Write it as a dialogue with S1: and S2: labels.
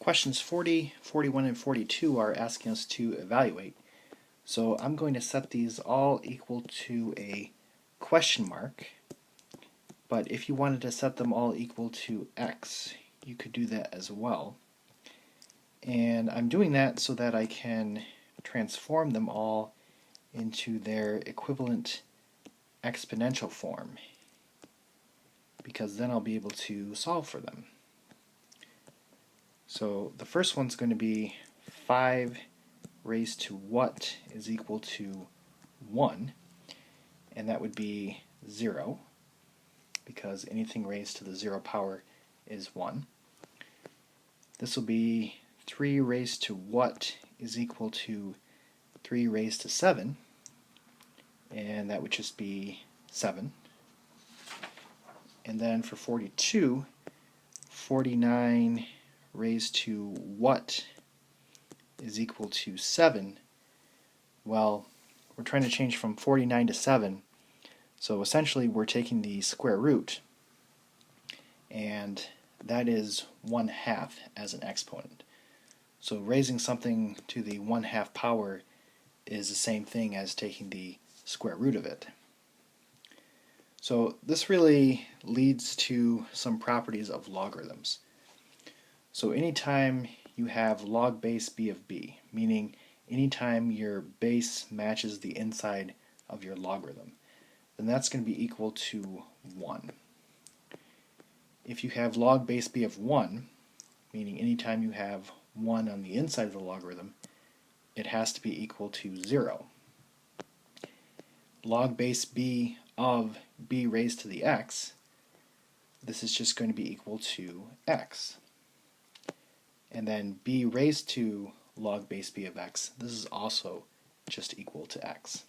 S1: Questions 40, 41, and 42 are asking us to evaluate. So I'm going to set these all equal to a question mark, but if you wanted to set them all equal to x, you could do that as well. And I'm doing that so that I can transform them all into their equivalent exponential form, because then I'll be able to solve for them. So the first one's going to be 5 raised to what is equal to 1, and that would be 0, because anything raised to the 0 power is 1. This will be 3 raised to what is equal to 3 raised to 7, and that would just be 7. And then for 42, 49 raised to what is equal to 7. Well, we're trying to change from 49 to 7, so essentially we're taking the square root, and that is 1/2 as an exponent. So raising something to the 1/2 power is the same thing as taking the square root of it. So this really leads to some properties of logarithms. So anytime you have log base b of b, meaning anytime your base matches the inside of your logarithm, then that's going to be equal to 1. If you have log base b of 1, meaning anytime you have 1 on the inside of the logarithm, it has to be equal to 0. Log base b of b raised to the x, this is just going to be equal to x. And then b raised to log base b of x, this is also just equal to x.